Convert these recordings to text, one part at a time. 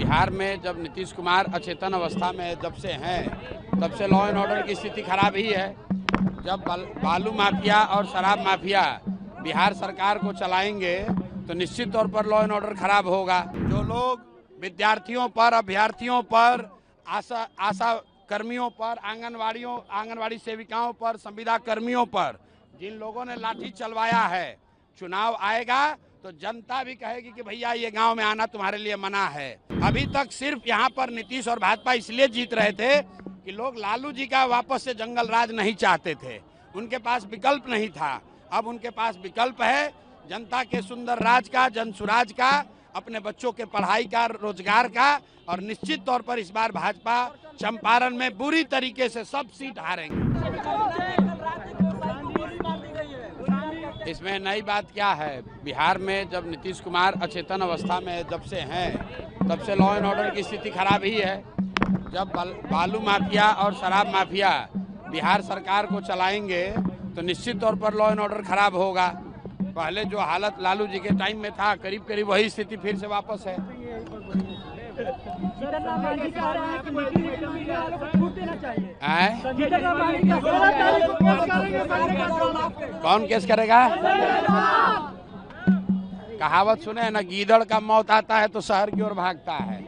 बिहार में जब नीतीश कुमार अचेतन अवस्था में जब से हैं तब से लॉ एंड ऑर्डर की स्थिति खराब ही है। जब बालू माफिया और शराब माफिया बिहार सरकार को चलाएंगे तो निश्चित तौर पर लॉ एंड ऑर्डर खराब होगा। जो लोग विद्यार्थियों पर, अभ्यर्थियों पर, आशा कर्मियों पर, आंगनवाड़ी सेविकाओं पर, संविदा कर्मियों पर जिन लोगों ने लाठी चलवाया है, चुनाव आएगा तो जनता भी कहेगी कि भैया ये गांव में आना तुम्हारे लिए मना है। अभी तक सिर्फ यहाँ पर नीतीश और भाजपा इसलिए जीत रहे थे कि लोग लालू जी का वापस से जंगल राज नहीं चाहते थे, उनके पास विकल्प नहीं था। अब उनके पास विकल्प है जनता के सुंदर राज का, जन सुराज का, अपने बच्चों के पढ़ाई का, रोजगार का। और निश्चित तौर पर इस बार भाजपा चंपारण में बुरी तरीके से सब सीट हारेंगे। इसमें नई बात क्या है, बिहार में जब नीतीश कुमार अचेतन अवस्था में जब से हैं तब से लॉ एंड ऑर्डर की स्थिति खराब ही है। जब बालू माफिया और शराब माफिया बिहार सरकार को चलाएंगे तो निश्चित तौर पर लॉ एंड ऑर्डर खराब होगा। पहले जो हालत लालू जी के टाइम में था, करीब करीब वही स्थिति फिर से वापस है। कौन केस करेगा? कहावत सुने है ना, गीदड़ का मौत आता है तो शहर की ओर भागता है।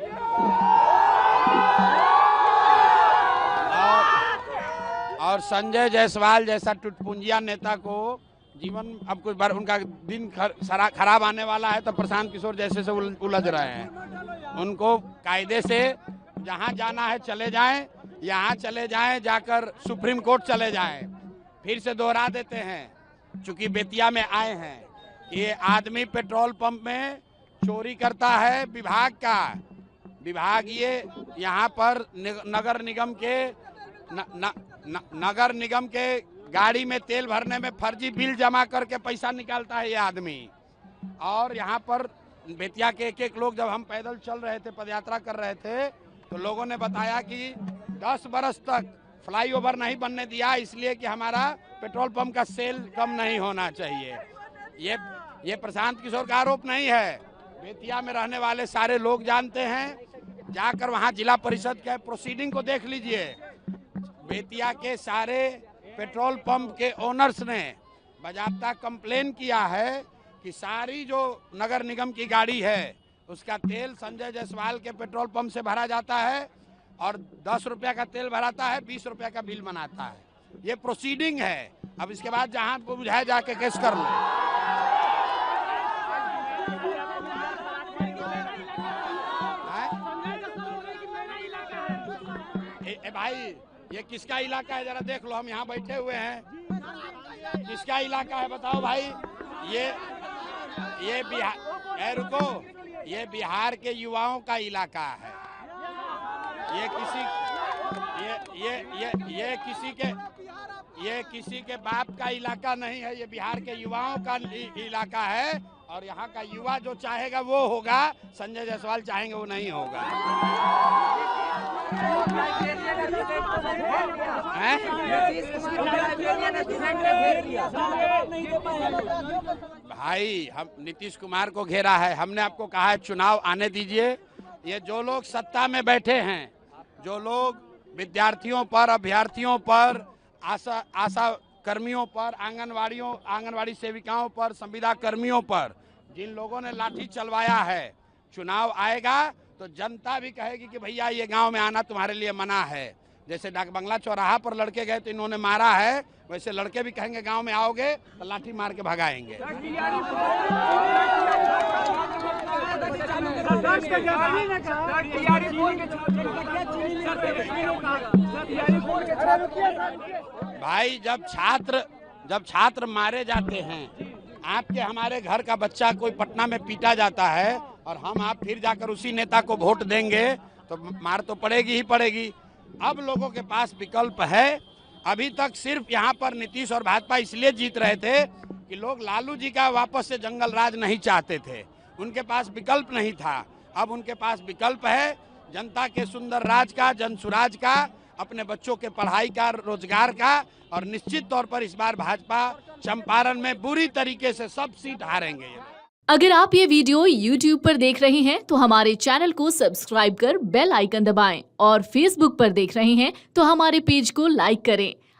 और संजय जायसवाल जैसा टुटपुंजिया नेता को जीवन अब कुछ बार उनका दिन खराब आने वाला है तो प्रशांत किशोर जैसे से उलझ रहे हैं। उनको कायदे से जहां जाना है चले जाएं, यहाँ चले जाएं, जाकर सुप्रीम कोर्ट चले जाएं। फिर से दोहरा देते हैं, चूंकि बेतिया में आए हैं, ये आदमी पेट्रोल पंप में चोरी करता है विभाग ये यहाँ पर नगर निगम के गाड़ी में तेल भरने में फर्जी बिल जमा करके पैसा निकालता है ये आदमी। और यहाँ पर बेतिया के एक लोग, जब हम पैदल चल रहे थे, पदयात्रा कर रहे थे, तो लोगों ने बताया कि 10 बरस तक फ्लाईओवर नहीं बनने दिया इसलिए कि हमारा पेट्रोल पंप का सेल कम नहीं होना चाहिए। ये प्रशांत किशोर का आरोप नहीं है, बेतिया में रहने वाले सारे लोग जानते हैं। जाकर वहाँ जिला परिषद के प्रोसीडिंग को देख लीजिए। बेतिया के सारे पेट्रोल पंप के ओनर्स ने बाकायदा कंप्लेन किया है कि सारी जो नगर निगम की गाड़ी है उसका तेल संजय जायसवाल के पेट्रोल पंप से भरा जाता है और 10 रुपया का तेल भराता है, 20 रुपया का बिल बनाता है। ये प्रोसीडिंग है। अब इसके बाद जहां बुझाए जाके केस कर ले। भाई ये किसका इलाका है जरा देख लो, हम यहाँ बैठे हुए हैं। किसका इलाका है बताओ भाई? ये बिहार, रुको, ये बिहार के युवाओं का इलाका है। ये किसी के बाप का इलाका नहीं है, ये बिहार के युवाओं का इलाका है। और यहाँ का युवा जो चाहेगा वो होगा, संजय जायसवाल चाहेंगे वो नहीं होगा। भाई हम नीतीश कुमार को घेरा है, हमने आपको कहा है चुनाव आने दीजिए। ये जो लोग सत्ता में बैठे हैं, जो लोग विद्यार्थियों पर, अभ्यर्थियों पर, आशा कर्मियों पर, आंगनवाड़ी सेविकाओं पर, संविदा कर्मियों पर जिन लोगों ने लाठी चलवाया है, चुनाव आएगा तो जनता भी कहेगी कि भैया ये गांव में आना तुम्हारे लिए मना है। जैसे डाक बंगला चौराहा पर लड़के गए तो इन्होंने मारा है, वैसे लड़के भी कहेंगे गांव में आओगे तो लाठी मार के भगाएंगे। भाई जब छात्र मारे जाते हैं, आपके हमारे घर का बच्चा कोई पटना में पीटा जाता है और आप फिर जाकर उसी नेता को वोट देंगे तो मार तो पड़ेगी ही पड़ेगी। अब लोगों के पास विकल्प है। अभी तक सिर्फ यहाँ पर नीतीश और भाजपा इसलिए जीत रहे थे कि लोग लालू जी का वापस से जंगल राज नहीं चाहते थे, उनके पास विकल्प नहीं था। अब उनके पास विकल्प है जनता के सुंदर राज का, जन सुराज का, अपने बच्चों के पढ़ाई का, रोजगार का। और निश्चित तौर पर इस बार भाजपा चंपारण में बुरी तरीके से सब सीट हारेंगे। अगर आप ये वीडियो YouTube पर देख रहे हैं तो हमारे चैनल को सब्सक्राइब कर बेल आइकन दबाएं और Facebook पर देख रहे हैं तो हमारे पेज को लाइक करें।